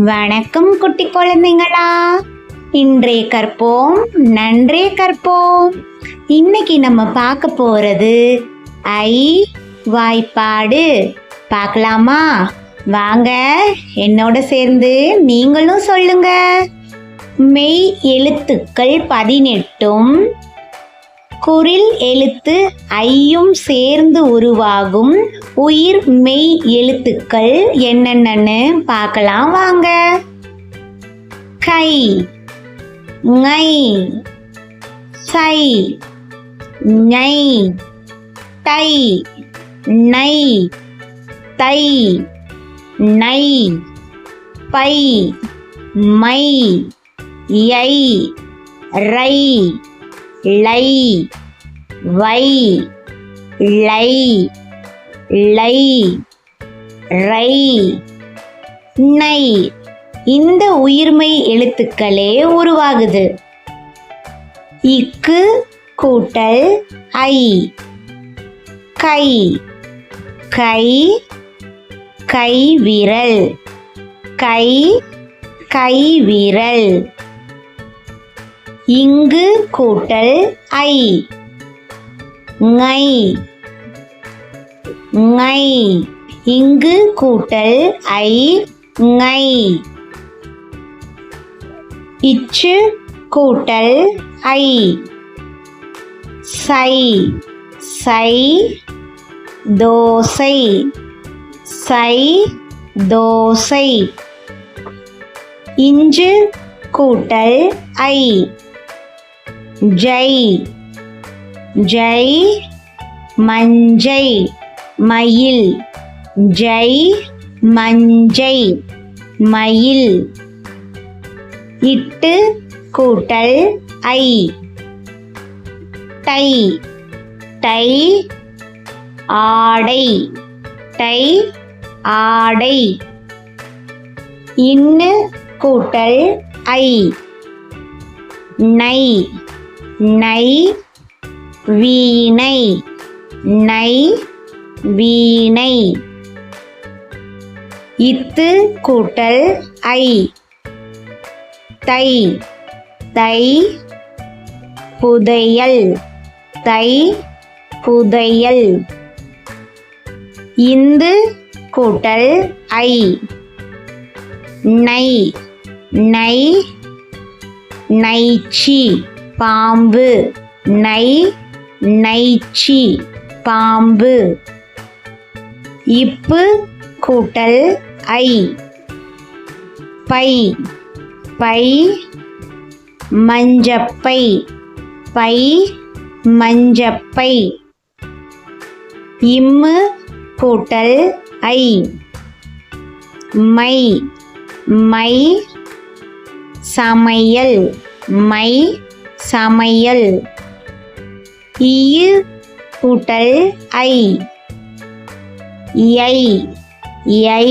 வணக்கம் குட்டி குழந்தைங்களா, இன்றைய கற்போம் நன்றே கற்போம். இன்னைக்கு நம்ம பார்க்க போறது ஐ வாய்ப்பாடு. பார்க்கலாமா? வாங்க, என்னோட சேர்ந்து நீங்களும் சொல்லுங்க. மெய் எழுத்துக்கள் 18ம் குறில் எழுத்து ஐயும் சேர்ந்து உருவாகும் உயிர் மெய் எழுத்துக்கள் என்னென்னு பார்க்கலாம் வாங்க. கை, ngை, சை, ஞை, தை, நை, தை, நை, பை, மை, யை, ரை, லை, வை, லை, லை, ரை, நை. இந்த உயிர்மெய் எழுத்துக்களே உருவாகுது. இக்கு கூட்டல் ஐ. கை, கை, கை விரல், கை, கை விரல். இங்கு கூட்டல் ஐ. ngை, ngை, இங்கு கூட்டல் ஐ, ngை. இச்சு கூட்டல் ஐ. சை, சை, தோசை, சை, தோசை. இஞ்சு கூட்டல் ஐ. ஜை, ஜை, மஞ்சை, மயில், ஜை, மஞ்சை, மயில். இட்டு கூட்டல் ஐ. டை, டை, ஆடை, டை, ஆடை. இன்னு கூட்டல் ஐ. நை, நை, வீணை, நை, வீணை. இத்து கூட்டல் ஐ. தை, தை, புதையல், தை, புதையல். இந்து கூட்டல் ஐ. நை, நை, நைச்சி, பாம்பு, நை, நைச்சி, பாம்பு. இப்பு கூட்டல் ஐ. பை, பை, மஞ்சப்பை, பை, மஞ்சப்பை. இம்மு கூட்டல் ஐ. மை, மை, சமையல், மை, சமையல். ஈயு கூட்டல் ஐ. யை, யை,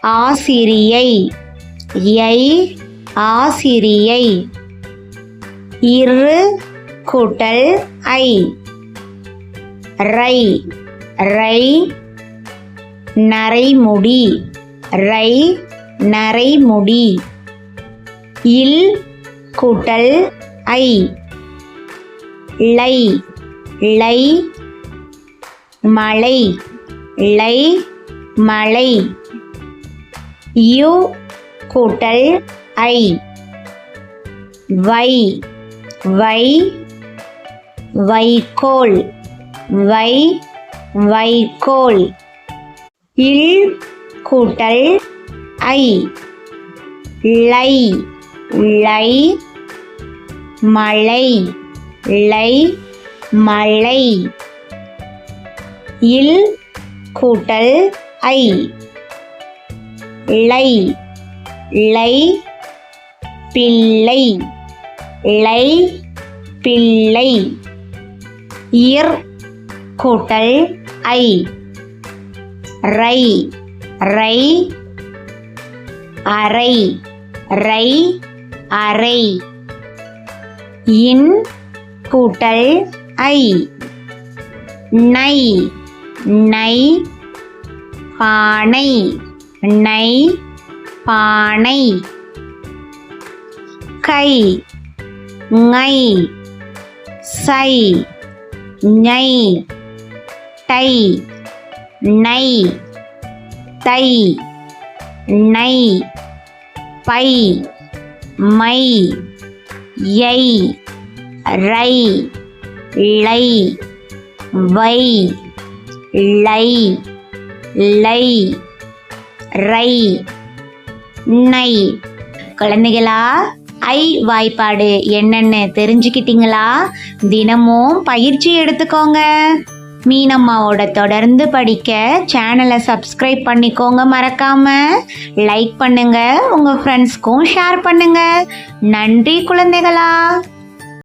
ஆசிரியை, யை, ஆசிரியை. இரு கூட்டல் ஐ. ரை, ரை, நரைமுடி, ரை, நரைமுடி. இல் கூட்டல் ஐ. லை, லை, மலை, லை, மலை. யு கூட்டல் ஐ. வை, வை, வைக்கோல், வை, வைக்கோல். இல் கூட்டல் ஐ. லை, லை, மலை, லை, மலை. இல் கூட்டல் ஐ. லை, லை, பிள்ளை, லை, பிள்ளை. இர் கூட்டல் ஐ. ரை, ரை, அறை, ரை, அறை. இன் கூட்டல் ஐ. நை, நை, பானை, நை, பானை. கை, ngை, சை, ஞை, டை, நை, தை, நை, பை, மை, யை, ரை, ளை, வை, ளை, லை, ரை, நை. குழந்தைகளா, ஐ வாய்ப்பாடு என்னன்னு தெரிஞ்சுக்கிட்டீங்களா? தினமும் பயிற்சி எடுத்துக்கோங்க. மீனம்மாவோட தொடர்ந்து படிக்க சேனலை சப்ஸ்கிரைப் பண்ணிக்கோங்க. மறக்காம லைக் பண்ணுங்க, உங்க ஃப்ரெண்ட்ஸ்க்கும் ஷேர் பண்ணுங்க. நன்றி குழந்தைகளா.